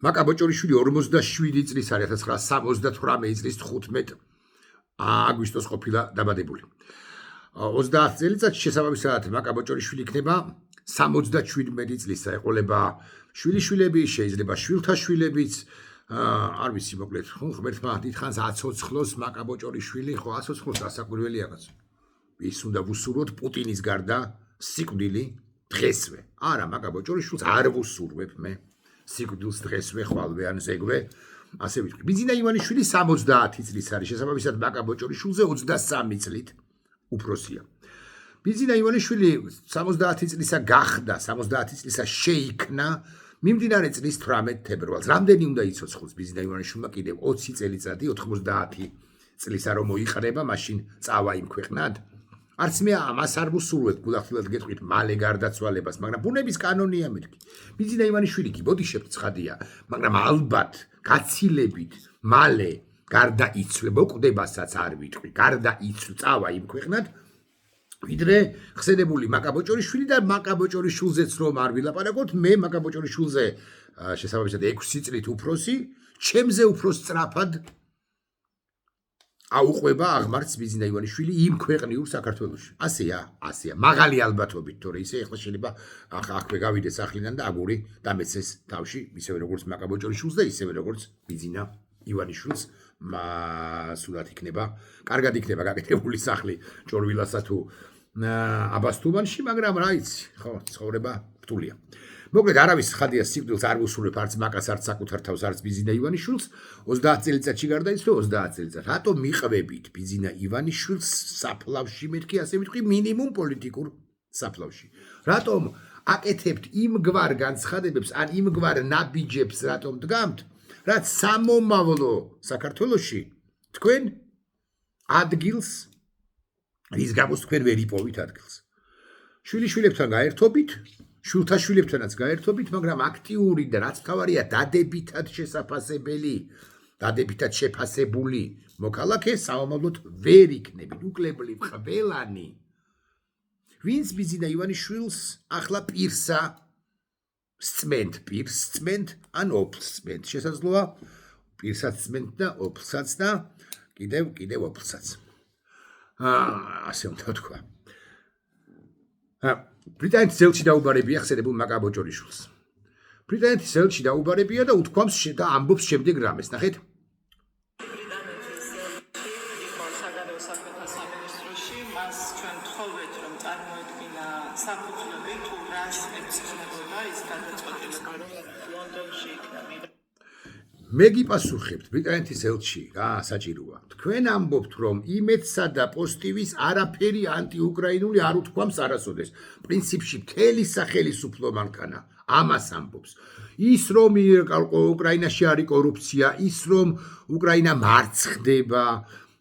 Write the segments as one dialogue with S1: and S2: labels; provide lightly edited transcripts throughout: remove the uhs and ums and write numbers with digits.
S1: მაკაბოჭორიშვილი 47 წლის არის 1978 წლის 15 აგვისტოს ყოფილა დაბადებული. 30 წელიწადში შესაბამისად მაკაბოჭორიშვილი იქნება 77 წლისა. ეყოლება შვილიშვილები, შეიძლება შვილთა შვილებიც, არ ვიცი მოკლედ, ხო ღმერთმა დიდხანს აცოცხლოს მაკაბოჭორიშვილი, ხო აცოცხლოს დასაკვირველია კაცო. ის უნდა ვუსურვოთ პუტინის გარდა სიკვდილი დღესვე. არა, მაკაბოჭორიშვილს არ ვუსურვებ მე. სიკვდილს დღესვე ხვალვე ან ზეგვე. ასე ვიტყვი. ბიძინა ივანიშვილი 70 წლის არის, შესაბამისად მაკაბოჭორიშვილზე 23 წლით უფროსია. ბიძინა ივანიშვილი 70 წლისა გახდა, 70 წლისა შეიქმნა მიმდინარე წლის 18 თებერვალს. რამდენი უნდა იცოცხლოს ბიძინა ივანიშვილმა კიდევ 20 წელიწადი, 90 წლისა რომ მოიყრება, მაშინ წავა იმ ქვეყნად. არც მე ამას არ ვუსურვებ, გულახდილად გეტყვით მალე გარდაცვალებას, მაგრამ ბუნების კანონია მეთქი. ბიძინა ივანიშვილი კი ბოდიშებთ ცხადია, მაგრამ ალბათ გაცილებით მალე გარდაიცვლა, მოკვდებასაც არ ვიტყვი, გარდაიცვლა, წავა იმ ქვეყნად, ვიდრე ხსენებული მაკაბოჭორიშვილი და მაკაბოჭორიშვილზეც რომ არ ვილაპარაკოთ, მე მაკაბოჭორიშვილზე შესაბამისად 6 წლით უფროსი, ჩემზე უფრო სწრაფად აუყვება აღმართს ბიძინა ივანიშვილი იმ ქვეყნიურ საქართველოში. ასეა, ასეა. მაღალი ალბათობით, თორე ისე ეხლა შეიძლება აქვე გავიდეს ახლიდან და აგური დამეცეს თავში, ისევე როგორც მაკაბოჭორიშვილს და ისევე როგორც ბიძინა ივანიშვილს. სულად იქნება, კარგად იქნება გაკეთებული სახლი ჭორვილასა თუ აბასთუმანში, მაგრამ რა იცი, ხო, ცხოვრება რთულია. მოკლედ არავის ხადია სიკვდილს არ ვუსურვებ არც მაკას, არც საკუთარ თავს, არც ბიძინა ივანიშვილს. 30 წელიწადში გარდაიცვალა, 30 წელიწად. რატომ მიყვებით ბიძინა ივანიშვილს საფლავში, მეთქი ასე ვიტყვი, მინიმუმ პოლიტიკურ საფლავში? რატომ აკეთებთ იმგვარ განცხადებებს, ან იმგვარ ნაბიჯებს რატომ დგამთ, რაც სამომავლო საქართველოში თქვენ ადგილს, რის გამოც თქვენ ვერ იპოვით ადგილს. შვილიშვილებთან გაერთობით, შვილთა შვილებთანაც გაერთობით, მაგრამ აქტიური და რაც მთავარია, დადებითად შესაფასებელი, დადებითად შეფასებული მოქალაქე სამომავლოდ ვერ იქნებით. უკლებლივ ყველანი, ვინც ბიძინა ივანიშვილს ახლა პირსა სწმენთ, პირს სწმენთ, ან ოფლს სწმენთ. შესაძლოა პირსაც სწმენთ და ოფლსაც და კიდევ ოფლსაც. ასე უნდა თქვა. ბრიტანეთის ელჩი დაუბარებია ხსენებულ მაკაბოჭორიშვილს. ბრიტანეთის ელჩი დაუბარებია და უთქვამს და ამბობს შემდეგ რამეს. ნახეთ.
S2: ბრიტანეთის იყო საგარეო საქმეთა სამინისტროში, მას ჩვენ თხოვეთ, რომ წარმოედგინა საფუძვლები თუ რას ეცნებოდა ის გადაწყვეტილება, რომ ლონდონში იქნა მიღება.
S1: მე გიპასუხებთ, ბრიტანეთის ელჩი, საჭიროა. თქვენ ამბობთ, რომ იმედსა და პოსტივის არაფერი ანტიუკრაინული არ უთქვამს არასოდეს. პრინციპში მთელი სახელისუფლო მანქანა ამას ამბობს. ის რომ უკრაინაში არის კორუფცია, ის რომ უკრაინა მარცხდება,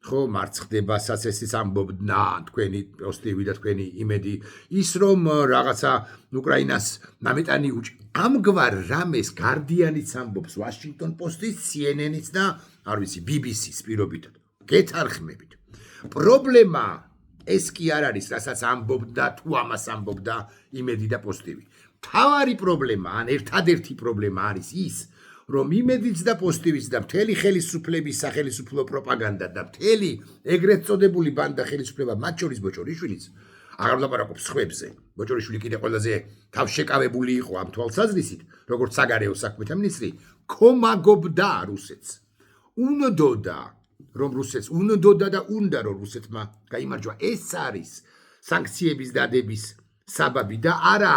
S1: ხო, მარცხდებასაც ესეც ამბობდნენ თქვენი პოსტივი და თქვენი იმედი, ის რომ რაღაცა უკრაინას ნამეტანი ამგვარ რამეს გარდიანიც ამბობს, ვაშინგტონ პოსტის, CNN-იც და არ ვიცი, BBC-ს პირობითად. გეთარხმებით. პრობლემა ეს კი არ არის, რასაც ამბობდა თუ ამას ამბობდა იმედი და პოსტივი. მთავარი პრობლემა, ან ერთადერთი პრობლემა არის ის, რომ იმედიც და პოსტივიც და მთელი ხელისუფლების სახელისუფლო პროპაგანდა და მთელი ეგრეთ წოდებული ბანდა ხელისუფლება, მათ შორის ბოჭორიშვილიც, აღარ ვლაპარაკობს სხვებზე. ბოჭორიშვილი კიდე ყველაზე თავშეკავებული იყო ამ თვალსაზრისით, როგორც საგარეო საქმეთა მინისტრი, ქომაგობდა რუსეთს. უნდოდა და უნდა რომ რუსეთმა გაიმარჯვა. ეს არის სანქციების დადების საბაბი და არა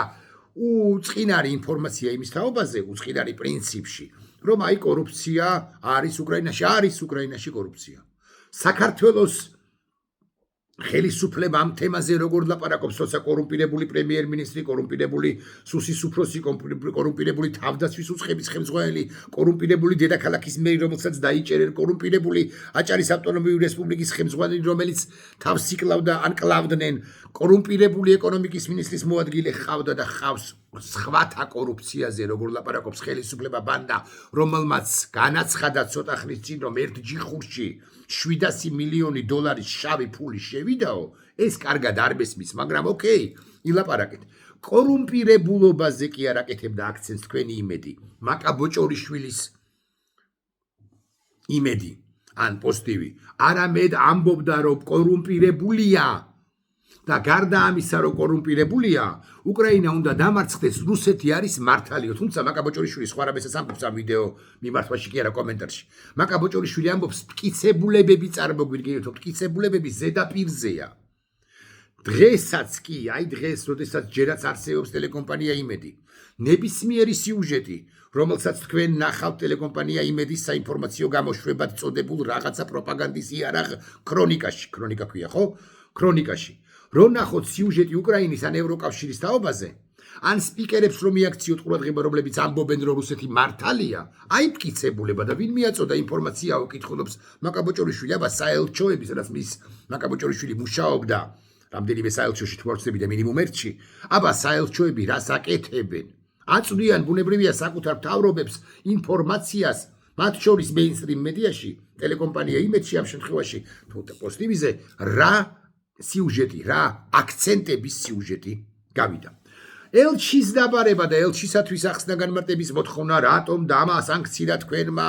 S1: უწყინარი ინფორმაცია იმის თაობაზე, უწყინარი პრინციპში, რომ აი კორუფცია არის უკრაინაში კორუფცია. საქართველოს ხელისუფლება ამ თემაზე როგორ ლაპარაკობს, თორსა კორუმპირებული პრემიერ-მინისტრი, კორუმპირებული სუსის უფროსი, კორუმპირებული თავდაცვის უწყების ხელმძღვანელი, კორუმპირებული დედაქალაქის მერი, რომელსაც დაიჭერენ, კორუმპირებული აჭარის ავტონომიური რესპუბლიკის ხელმძღვანელი, რომელიც თავს იკლავდა ან კლავდნენ, კორუმპირებული ეკონომიკის მინისტრის მოადგილე ჰყავდა და ჰყავს სხვათა კორუფციაზე, როგორ ლაპარაკობს ხელისუფლება ბანდა, რომელმაც განაცხადა ცოტა ხნის წინ, რომ ერთ ჯიხურში 700 მილიონი დოლარის შავი ფული შევიდაო, ეს კარგად არ მესმის, მაგრამ ოკეი, ილაპარაკეთ. კორუმპირებულობაზე კი არ აკეთებდა აქცენტს თქვენი იმედი. მაკა ბოჭორიშვილის იმედი ან პოსტივი არამედ ამბობდა რომ კორუმპირებულია და გარდა ამისა რომ კორუმპირებულია უკრაინა უნდა დამარცხდეს რუსეთი არის მართალიო თუმცა მაკა ბოჭორიშვილი სხვა რამესაც ამბობს ამ ვიდეო მიმართვაში კი არა კომენტარში მაკა ბოჭორიშვილი ამბობს მტკიცებულებები წარმოგვიდგენიათ რომ მტკიცებულებები ზედაპირზეა დღესაც კი აი დღეს როდესაც ჯერაც არსებობს ტელეკომპანია იმედი ნებისმიერი სიუჟეტი რომელსაც თქვენ ნახავთ ტელეკომპანია იმედის საინფორმაციო გამოშვებად წოდებულ რაღაცა პროპაგანდის იარაღ ქრონიკაში ქრონიკა ქვია ხო ქრონიკაში რო ნახოთ სიუჟეტი უკრაინის ან ევროკავშირის თაობაზე ან სპიკერებს რომ მიაქციოთ ყურადღება რომლებიც ამბობენ რომ რუსეთი მართალია აი მტკიცებულება და ვინ მიაწოდა ინფორმაციაო კითხულობს მაკა ბოჭორიშვილი აბა საელჩოების რაც მის მაკა ბოჭორიშვილი მუშაობდა რამდენიმე საელჩოში თვარწები და მინიმუმ ერთში აბა საელჩოები რას აკეთებენ აწვდიან ბუნებრივია საკუთარ მთავრობებს ინფორმაციას მათ შორის მეინსტრიმ მედიაში ტელეკომპანია იმედში ამ შემთხვევაში პოსტივიზე რა სიუჟეტი რა აქცენტების სიუჟეტი გავიდა ელჩის დაბარება და ელჩისათვის ახსნა განმარტების მოთხოვნა რატომ დამა სანქცია თქვენმა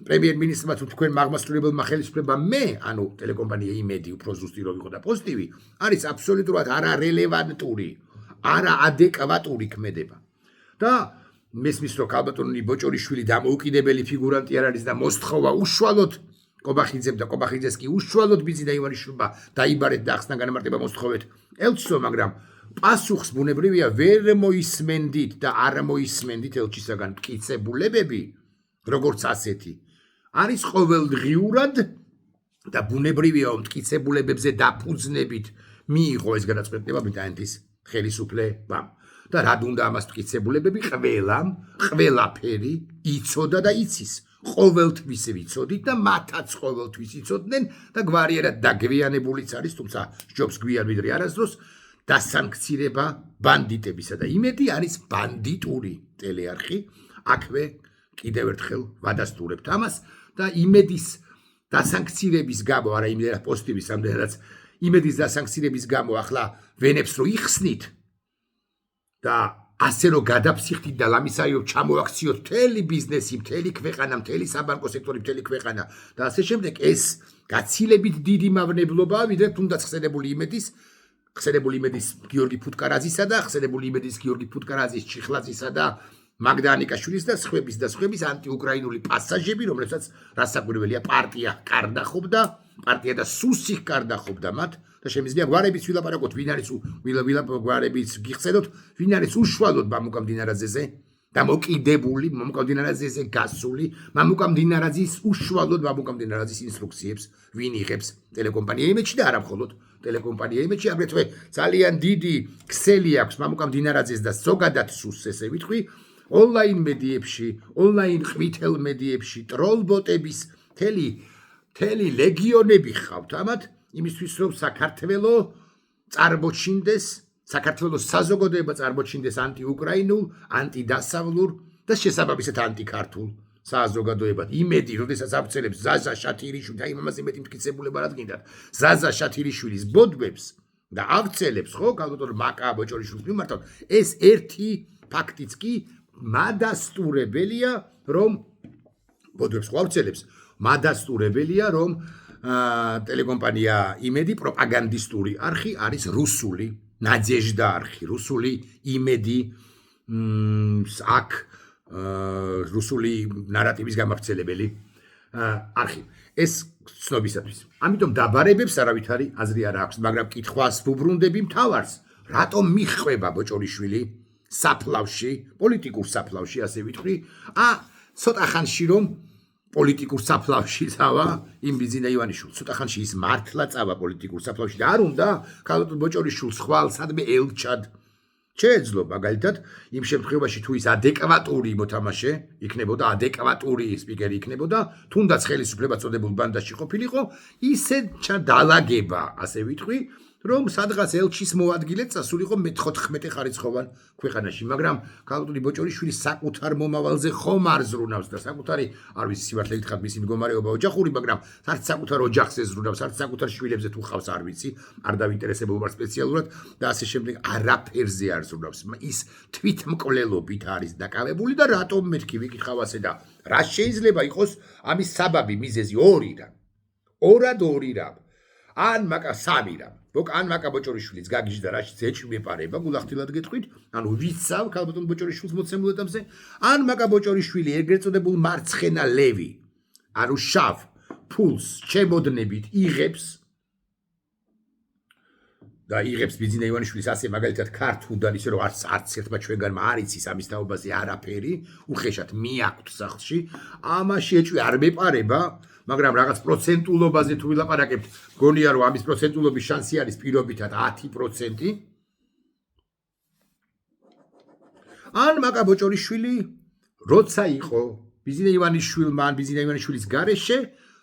S1: პრემიერ-მინისტრმა თუ თქვენ აღმასრულებელმა ხელისუფლებამ მე ანუ ტელეკომპანია იმედი უფრო ზუსტი რო ვიყო და პოზიტივი არის აბსოლუტურად არარელევანტური არაადეკვატური ქმედება და მესმის რომ ქალბატონი ბოჭორიშვილი დამოუკიდებელი ფიგურანტი არ არის და მოსთხოვა უშუალოდ კობახიძემ და კობახიძეს კი უშუალოდ ბიძი და ივანიშვილმა დაიბარეთ და ახსნა განმარტება მოსთხოვეთ ელჩსო მაგრამ პასუხს ბუნებრივია ვერ მოისმენდით და არ მოისმენდით ელჩისაგან მტკიცებულებები როგორც ასეთი არის ყოველდღიურად და ბუნებრივია მტკიცებულებებზე დაფუძნებით მიიღო ეს გადაწყვეტილება ბრიტანეთის ხელისუფლებამ და რად უნდა ამას მტკიცებულებები ყველაფერი იცოდა და იცის ყოველთვის ვიცოდით და მათაც ყოველთვის იცოდნენ და გვარიერად დაგვიანებულიც არის თუმცა ჯობს გვიან ვიდრე არასდროს დასანქცირება ბანდიტებისა და იმედი არის ბანდიტური ტელეარხი აქვე კიდევ ერთხელ ვადასტურებთ ამას და იმედის დასანქცირების გამო არა იმედად პოზიტივის ამდენადაც იმედის დასანქცირების გამო ახლა ვენებს რო იხსნით და ასე რომ გადაფსიხდით და ლამისაიო ჩამოაქციოთ მთელი ბიზნესი, მთელი ქვეყანა, მთელი საბანკო სექტორი, მთელი ქვეყანა და ასე შემდეგ ეს გაცილებით დიდი მავნებლობაა ვიდრე თუნდაც ხსენებული იმედის გიორგი ფუტკარაძისა და ხსენებული იმედის გიორგი ფუტკარაძის ჩიხლაძისა და მაგდანიკაშვილის და სხვების ანტიუკრაინული პასაჟები რომლებსაც რასაკვირველია პარტია კარდახობდა პარტია და სუსი კარდახობდა მათ და შემიძლია გვარებიც ვილაპარაკოთ ვინ არის გვარებიც გიხსენოთ ვინ არის უშუალოდ მამუკამდინარაძეზე დამოკიდებული მამუკამდინარაძეზე გასული მამუკამდინარაძის უშუალოდ მამუკამდინარაძის ინსტრუქციებს ვინ იღებს ტელეკომპანია იმედში და არა მხოლოდ ტელეკომპანია იმედში აგრეთვე ძალიან დიდი ქსელი აქვს მამუკამდინარაძეს და ზოგადად სუსს ესე ვიტყვი ონლაინ მედიებში ონლაინ ყვითელ მედიებში ტროლბოტების მთელი ლეგიონები ხავთ ამათ იმისთვის რომ საქართველო წარმოჩინდეს საქართველოს საზოგადოება წარმოჩინდეს ანტიუკრაინულ, ანტიდასავლურ და შესაბამისად ანტიქართულ საზოგადოებად. იმედი, როდესაც აბრძელებს ზაზა შათირიშვილი, აი ამაზე მეტი მტკიცებულება რა გინდათ. ზაზა შათირიშვილის ბოდბებს და აბრძელებს, ხო, ქალბატონ მაკა ბოჭორიშვილის მიმართ, ეს ერთი ფაქტიც კი მადასტურებელია, რომ ბოდბებს ხო აბრძელებს, მადასტურებელია, რომ ტელეკომპანია იმედი პროპაგანდისტური არხი არის რუსული ნაძეჟდა არხი რუსული იმედი აქ რუსული ნარატივის გამავრცელებელი არხი ეს ცნობისათვის ამიტომ დაბარებებს არავითარი აზრი არ აქვს მაგრამ კითხვას ვუბრუნდები მთავარს რატომ მიხვება ბოჭორიშვილი საფლავში პოლიტიკურ საფლავში ასე ვიტყვი ცოტა ხანში რომ პოლიტიკურ საფლავში წავა იმ ბიძინა ივანიშვილს ცოტა ხანში ის მართლა წავა პოლიტიკურ საფლავში და არ უნდა ქალბატონ ბოჭორიშვილს ხვალ სადმე ელჩად შეეძლო მაგალითად იმ შემთხვევაში თუ ის ადეკვატური მოთამაშე იქნებოდა ადეკვატური სპიკერი იქნებოდა თუნდაც ხელისუფლება წოდებულ ბანდაში ყოფილიყო ისე დალაგება ასე ვიტყვი რომ სადღაც ელჩის მოადგილედ წასულიყო მე-14 ხარისხოვან ქვეყანაში, მაგრამ ქალბატონი ბოჭორიშვილი საკუთარ მომავალზე ხომ არ ზრუნავს და საკუთარი, არ ვიცი სიმართლე გითხრათ, მისი მდგომარეობა ოჯახური, მაგრამ არც საკუთარ ოჯახზე ზრუნავს, არც საკუთარ შვილებზე თუ ხავს, არ ვიცი, არ დავინტერესებულობ სპეციალურად და ასე შემდეგ, არაფერზე არ ზრუნავს. ის თვითმკვლელობით არის დაკავებული და რატომ მეთქი ვიკითხავ ასე და რა შეიძლება იყოს ამის საბაბი, მიზეზი ორი რა. ორი რა. ან მაკა სამი რა. ან მაკა ბოჭორიშვილიც გაგიჟდა რაშიც ეჭვი ეპარება, გულახდილად გეტყვით, ანუ ვიცავ ქალბატონ ბოჭორიშვილს მოცემულ ეტაპზე, ან მაკა ბოჭორიშვილი ეგრეთ წოდებულ მარცხენა ლევი, ანუ შავ ფულს ჩემოდნებით იღებს და იღებს ბიძინა ივანიშვილის ასე მაგალითად ქართულიდან ისე რომ არც ერთმა ჩვენგანმა არ იცის ამის თაობაზე არაფერი, უხეშად მიაქვთ სახლში, ამაში ეჭვი არ მეპარება, მაგრამ რაღაც პროცენტულობაზე თუ ვილაპარაკებთ, გონია რომ ამის პროცენტულობის შანსი არის პირობითად 10%. ან მაკა ბოჭორიშვილი როცა იყო ბიძინა ივანიშვილის გარეშე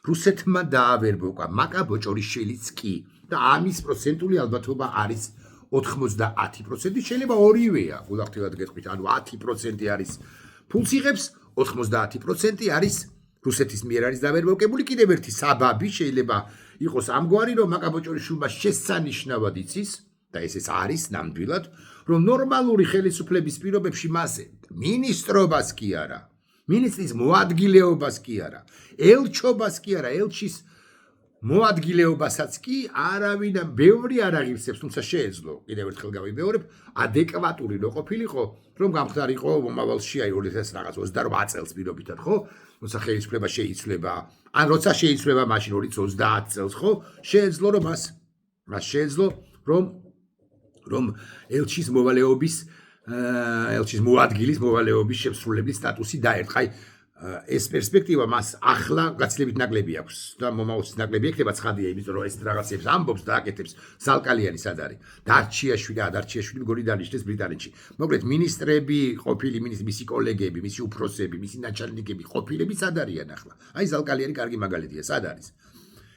S1: რუსეთმა დაავერბოკა მაკა ბოჭორიშვილიც კი და ამის პროცენტული ალბათობა არის 90%, შეიძლება ორივეა, გულახდილად გეტყვით, ანუ 10% არის ფულს იღებს, 90% არის რუსეთის მიერ არის დავერბოკებული. კიდევ ერთი საბაბი შეიძლება იყოს ამგვარი, რომ მაკა ბოჭორიშვილმა შესანიშნავად იცის და ესეც არის ნამდვილად, რომ ნორმალური ხელისუფლების პირობებში მას მინისტრობას კი არა, მინისტრის მოადგილეობას კი არა, ელჩობას კი არა, ელჩის მოადგილეობასაც კი არავინ ბევრი არ აღივსებს, თუმცა შეეძლო, კიდევ ერთხელ გავიბეორებ, ადეკვატური რო ყოფილიყო, რომ გამხდარიყო მომავალში აი 2028 წელს პირობითად, ხო? როცა ხელისუფლება შეიცვლება, ან როცა შეიცვლება მაშინ 2030 წელს, ხო? შეეძლო რომ მას შეეძლო რომ ელჩის მოვალეობის ელჩის მოადგილის მოვალეობის შესრულების სტატუსი დაერთხა. ეს პერსპექტივა მას ახლა გაცილებით ნაკლები აქვს და მომავალში ნაკლები ექნება ცხადია, იმიტომ რომ ეს რაღაცებს ამბობს და აკეთებს ზალკალიანი სად არის. დარჩიაშვილი მგონი დანიშნეს ბრიტანეთში. მოკლედ მინისტრები, ყოფილი მისი კოლეგები, მისი უფროსები, მისი ნაჩალნიკები ყოფილები სად არიან ახლა? აი ზალკალიანი კარგი მაგალითია, სად არის?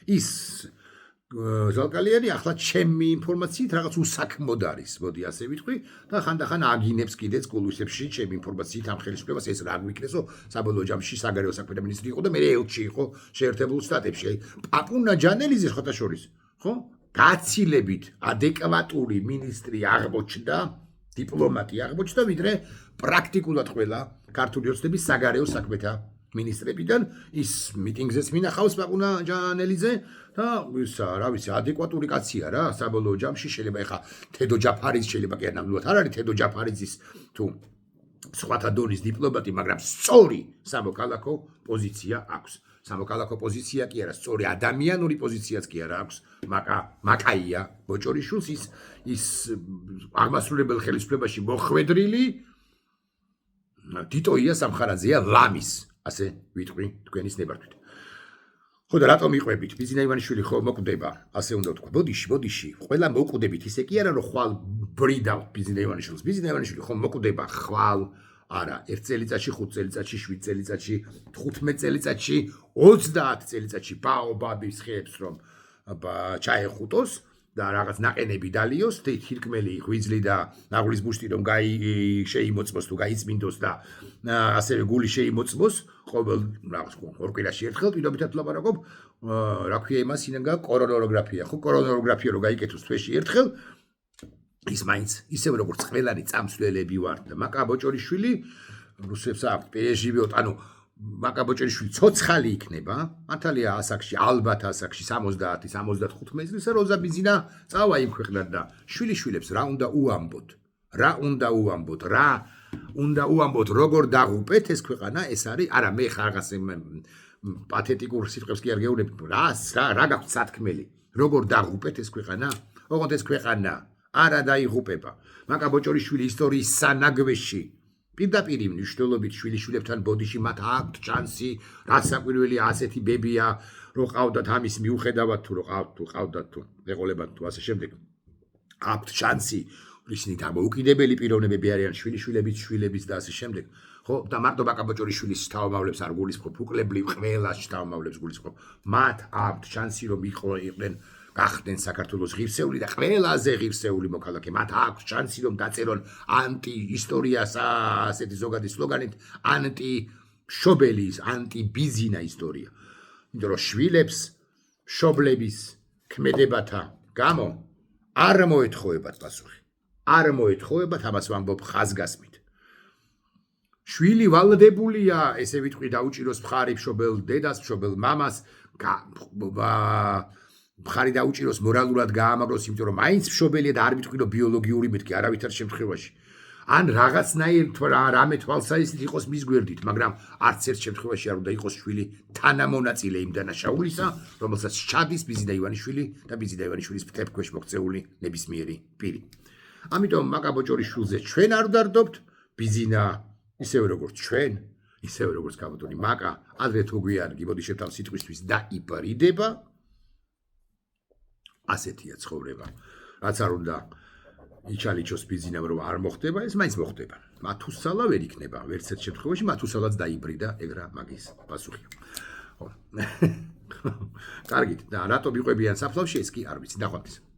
S1: ის ზალკალიანი ახლა ჩემი ინფორმაციით რაღაც უსაქმოდ არის, მოდი ასე ვიტყვი და ხანდახან აგინებს კიდეც კულისებში ჩემი ინფორმაციით ამ ხელისუფლებას ეს რა გვიქნესო საბოლოო ჯამში საგარეო საქმეთა მინისტრი იყო და მე ელჩი იყო შეერთებულ შტატებში. პაპუნა ჯანელიძე ხოთა შორის, ხო? გაცილებით ადეკვატური მინისტრი აღმოჩნდა, დიპლომატი აღმოჩნდა, ვიდრე პრაქტიკულად ყველა ქართული ოცნების საგარეო საქმეთა მინისტრებიდან ის მიტინგზეც მინახავს პაპუნა ჯანელიძე და რა ვიცი, ადეკვატური კაცია რა, საბოლოო ჯამში შეიძლება ეხა თედო ჯაფარიძე შეიძლება კი ნამდვილად არ არის თედო ჯაფარიძის თუ სხვათა დონის დიპლომატი, მაგრამ სწორი სამოქალაქო პოზიცია აქვს. სამოქალაქო პოზიცია კი არა, სწორი ადამიანური პოზიციაც კი არა აქვს. მაკაია ბოჭორიშვილს ის აღმასრულებელ ხელისუფლებაში მოხვედრილი თიტოია სამხარაძეა ლამის, ასე ვიტყვი თქვენის ნებართვით. ხო და რატომ იყვებით? ბიძინა ივანიშვილი ხო მოკვდება, ასე უნდა ვთქვა. ბოდიში, ყველა მოკვდებით, ისე კი არა რომ ხვალ ბრიდავთ ბიძინა ივანიშვილს. ბიძინა ივანიშვილი ხო მოკვდება ხვალ, არა, 1 წელიწადში, 5 წელიწადში, 7 წელიწადში, 15 წელიწადში, 30 წელიწადში ბაობაბის ხეებს რომ ჩაეხუტოს და რაღაც ნაყენები დალიოს, თირკმელი ღვიძლი და ნაღლის ბუშტი რომ შეიმოწმოს თუ გაიწმინდოს და ასევე გული შეიმოწმოს, ყოველ რაღაც ორ კვირაში ერთხელ პირობითად ვლაპარაკობ, რა ქვია იმას, ინაგა კორონაროგრაფია, ხო, კორონაროგრაფია რო გაიკეთოს თვეში ერთხელ, ის მაინც ისევ როგორც ყველანი წამსვლელები ვართ და მაკა ბოჭორიშვილი რუსებს აქვს პერეჟივიოთ, ანუ მაკა ბოჭორიშვილი ცოცხალი იქნება, მართალია ასაკში, ალბათ ასაკში 70-75 წლისა როზა ბიძინა წავა იმ ქვეყნად და შვილიშვილებს რა უნდა უამბოთ, როგორ დაღუპეთ ეს ქვეყანა, ეს არის, არა მე ხარღას პათეტიკურ სიტყვებს კი არ გეუბნები, რა გაქვთ სათქმელი, როგორ დაღუპეთ ეს ქვეყანა, ოღონდ ეს ქვეყანა არა დაიღუპება. მაკა ბოჭორიშვილი ისტორიის სანაგვეში პირდაპირ მნიშვნელობით შვილიშვილებთან ბოდიში მათ აქვთ ჩანსი, რაც საკვირველი ასეთი ბებია, რო ყავდათ ამის მიუხედავად თუ ყავდათ თუ ეყოლებათ თუ ასე შემდეგ. აქვთ ჩანსი, ისინი დამოუკიდებელი პიროვნებები არიან, შვილების და ასე შემდეგ. ხო, და მარტო მაკა ბოჭორიშვილის შთამომავლებს არ გულისხმობ, უკლებლივ ყველას შთამომავლებს გულისხმობ. მათ აქვთ ჩანსი რომ იყვნენ გახდნენ საქართველოს ღირსეული და ყველაზე ღირსეული მოქალაქე. მათ აქვს შანსი რომ დაწერონ ანტი-ისტორიას ასეთი ზოგადი სლოგანით ანტი-შობელის, ანტი-ბიზინა ისტორია. იმიტომ რომ შვილებს შობლების ქმედებათა გამო არ მოეთხოვებათ პასუხი. არ მოეთხოვებათ, ამას ვამბობ ხაზგასმით. შვილი ვალდებულია, ესე ვიტყვი, დაუჭიროს მხარი მშობელ დედას, მშობელ მამას, მხარი დაუჭიროს მორალურად გაამაგროს, იმიტომ რომ მაინც მშობელია და არ ვიტყვი რომ ბიოლოგიური მეთქი, არავითარ შემთხვევაში. ან რაღაცნაირ რამე თვალსაჩინო იყოს მის გვერდით, მაგრამ არც ერთ შემთხვევაში არ უნდა იყოს შვილი თანამონაწილე იმ დანაშაულისა, რომელსაც სჩადის ბიზინა ივანიშვილი და ბიზინა ივანიშვილის ფრთებს მოქცეული ნებისმიერი პირი. ამიტომ მაკა ბოჭორიშვილზე ჩვენ არ ვდარდობთ, ბიზინა ისევე როგორც ჩვენ, ისევე როგორც კაბოტონი მაკა, ადრე თუ გვიან გიბოდიშებთ ამ სიტყვისთვის დაიბრიდება. ასეთია ცხოვრება. რაც არ უნდა იჩალიჩოს ბიზინამ რომ არ მოხდება, ეს მაინც მოხდება. მათუსალა ვერ იქნება, ვერც ერთ შემთხვევაში მათუსალაც დაიბრიდა, ეგრა მაგის პასუხია. ხო. კარგით, და რატომ იყვებიან საფლავში, ეს კი არ ვიცი, დახვდით.